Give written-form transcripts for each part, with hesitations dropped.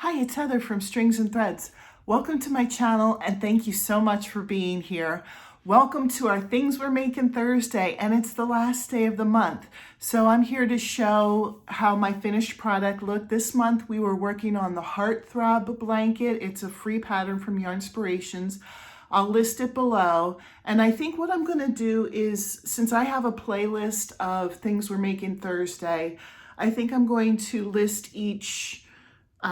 Hi, it's Heather from Strings and Threads. Welcome to my channel and thank you so much for being here. Welcome to our Things We're Making Thursday, and it's the last day of the month. So I'm here to show how my finished product looked. This month we were working on the Heart Throb blanket. It's a free pattern from Yarnspirations. I'll list it below. And I think what I'm gonna do is, since I have a playlist of Things We're Making Thursday, I think I'm going to list each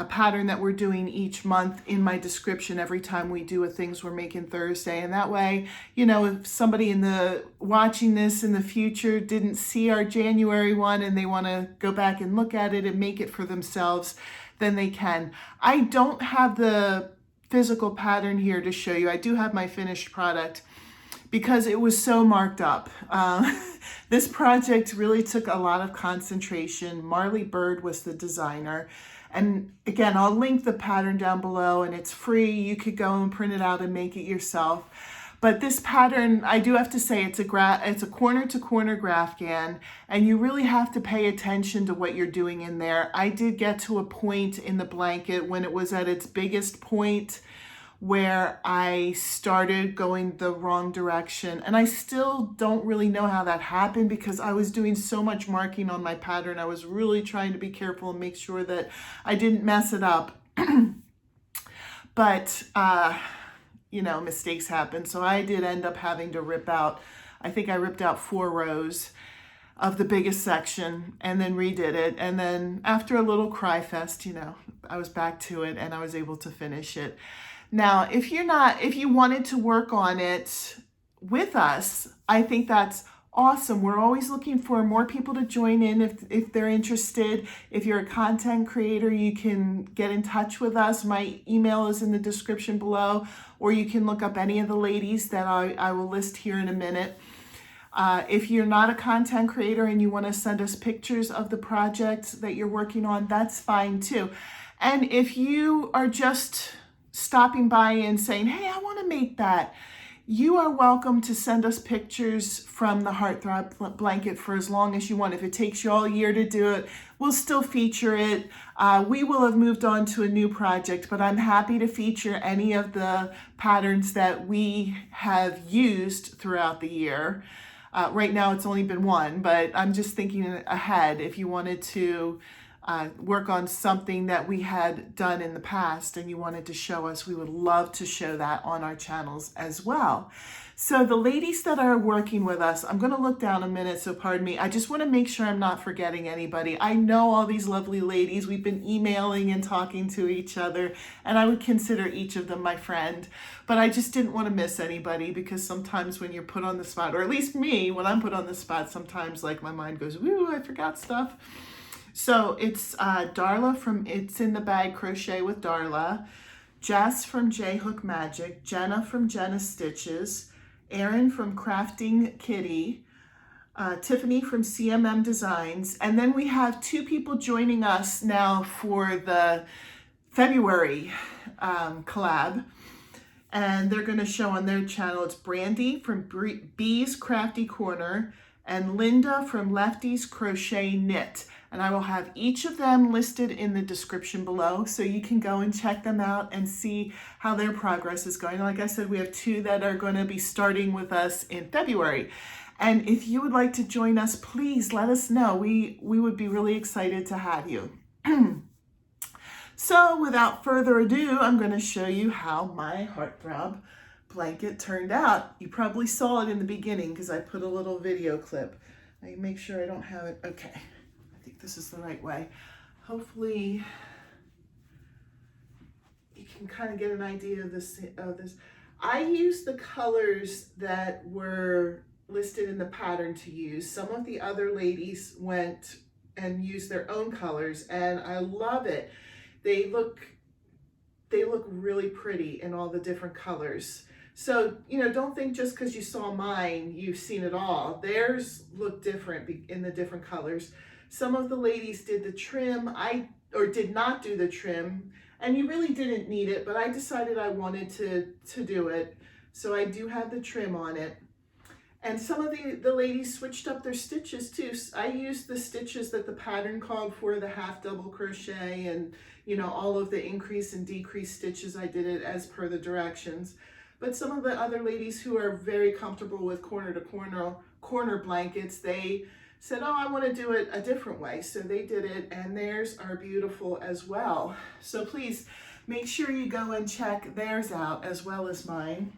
pattern that we're doing each month in my description every time we do a Things We're Making Thursday. And that way, you know, if somebody watching this in the future didn't see our January one and they want to go back and look at it and make it for themselves, then they can. I don't have the physical pattern here to show you. I do have my finished product because it was so marked up. This project really took a lot of concentration. Marley Bird was the designer. And again, I'll link the pattern down below and it's free. You could go and print it out and make it yourself. But this pattern, I do have to say, it's a corner-to-corner grafghan, and you really have to pay attention to what you're doing in there. I did get to a point in the blanket when it was at its biggest point where I started going the wrong direction. And I still don't really know how that happened because I was doing so much marking on my pattern. I was really trying to be careful and make sure that I didn't mess it up. But, you know, mistakes happen. So I did end up having to rip out, I think I ripped out 4 rows of the biggest section and then redid it. And then after a little cry fest, you know, I was back to it and I was able to finish it. Now, if you wanted to work on it with us, I think that's awesome. We're always looking for more people to join in if they're interested. If you're a content creator, you can get in touch with us. My email is in the description below, or you can look up any of the ladies that I will list here in a minute. If you're not a content creator and you want to send us pictures of the project that you're working on, that's fine too. And if you are just stopping by and saying, hey, I want to make that, you are welcome to send us pictures from the Heartthrob blanket for as long as you want. If it takes you all year to do it, we'll still feature it. We will have moved on to a new project, but I'm happy to feature any of the patterns that we have used throughout the year. Right now it's only been one, but I'm just thinking ahead. If you wanted to work on something that we had done in the past and you wanted to show us, we would love to show that on our channels as well. So the ladies that are working with us, I'm going to look down a minute, so pardon me. I just want to make sure I'm not forgetting anybody. I know all these lovely ladies. We've been emailing and talking to each other, and I would consider each of them my friend. But I just didn't want to miss anybody because sometimes when you're put on the spot, or at least me, when I'm put on the spot, sometimes like my mind goes, woo, I forgot stuff. So it's Darla from It's in the Bag Crochet with Darla, Jess from J Hook Magic, Jenna from Jenna Stitches, Erin from Crafting Kitty, Tiffany from CMM Designs, and then we have 2 people joining us now for the February collab, and they're going to show on their channel. It's Brandee from Bee's Crafty Corner and Linda from Lefty's Crochet Knit. And I will have each of them listed in the description below so you can go and check them out and see how their progress is going. Like I said, we have 2 that are going to be starting with us in February. And if you would like to join us, please let us know. We would be really excited to have you. So without further ado, I'm going to show you how my Heartthrob blanket turned out. You probably saw it in the beginning because I put a little video clip. I make sure I don't have it. Okay. I think this is the right way. Hopefully you can kind of get an idea of this. I used the colors that were listed in the pattern to use. Some of the other ladies went and used their own colors, and I love it. They look really pretty in all the different colors. So, you know, don't think just because you saw mine, you've seen it all. Theirs look different in the different colors. Some of the ladies did the trim, or did not do the trim, and you really didn't need it, but I decided I wanted to do it. So I do have the trim on it. And some of the ladies switched up their stitches too. I used the stitches that the pattern called for, the half double crochet, and you know, all of the increase and decrease stitches. I did it as per the directions. But some of the other ladies who are very comfortable with corner to corner blankets, they said, oh, I want to do it a different way. So they did it, and theirs are beautiful as well. So please make sure you go and check theirs out as well as mine.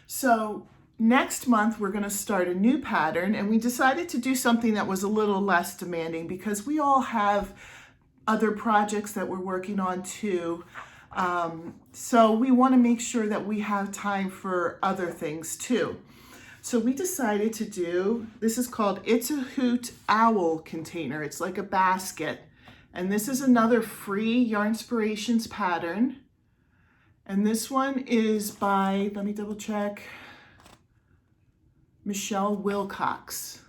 So next month, we're going to start a new pattern, and we decided to do something that was a little less demanding because we all have other projects that we're working on too. So we want to make sure that we have time for other things too. So we decided to do, this is called It's a Hoot Owl container. It's like a basket. And this is another free Yarnspirations pattern. And this one is by, let me double check, Michelle Wilcox.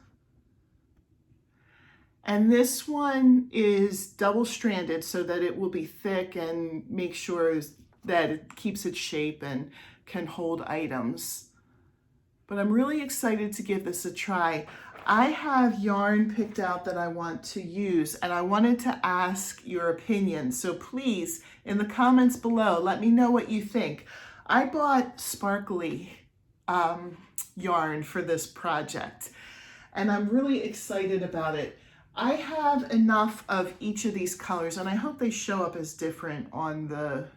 And this one is double-stranded so that it will be thick and make sure that it keeps its shape and can hold items. But I'm really excited to give this a try. I have yarn picked out that I want to use, and I wanted to ask your opinion. So please, in the comments below, let me know what you think. I bought sparkly yarn for this project, and I'm really excited about it. I have enough of each of these colors, and I hope they show up as different on the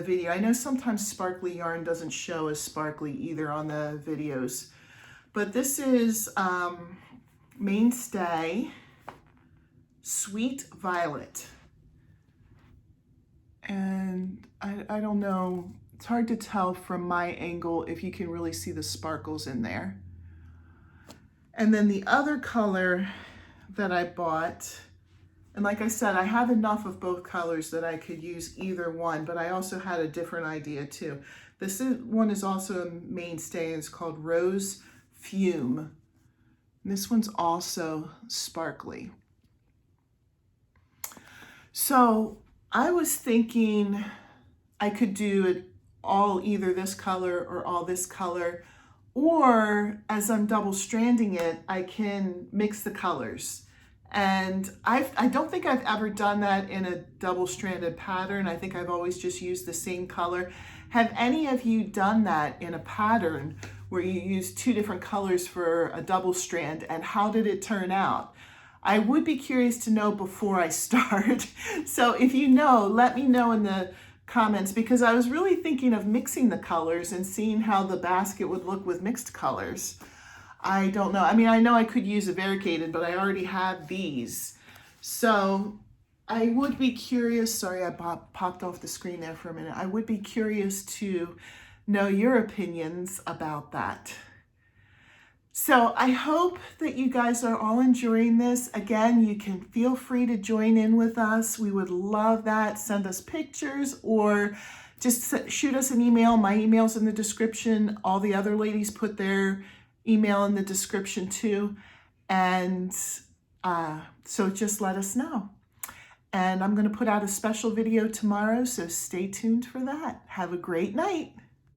video. I know sometimes sparkly yarn doesn't show as sparkly either on the videos, but this is Mainstay Sweet Violet. And I don't know, it's hard to tell from my angle if you can really see the sparkles in there. And then the other color that I bought, and like I said, I have enough of both colors that I could use either one, but I also had a different idea too. This one is also a Mainstay, and it's called Rose Fume. And this one's also sparkly. So I was thinking I could do it all either this color or all this color, or as I'm double stranding it, I can mix the colors. And I don't think I've ever done that in a double-stranded pattern. I think I've always just used the same color. Have any of you done that in a pattern where you use two different colors for a double strand, and how did it turn out? I would be curious to know before I start. So if you know, let me know in the comments, because I was really thinking of mixing the colors and seeing how the basket would look with mixed colors. I don't know. I mean, I know I could use a variegated, but I already have these. So I would be curious, sorry I popped off the screen there for a minute. I would be curious to know your opinions about that. So I hope that you guys are all enjoying this. Again, you can feel free to join in with us. We would love that. Send us pictures or just shoot us an email. My email's in the description. All the other ladies put their email in the description too. And so just let us know. And I'm going to put out a special video tomorrow, so stay tuned for that. Have a great night.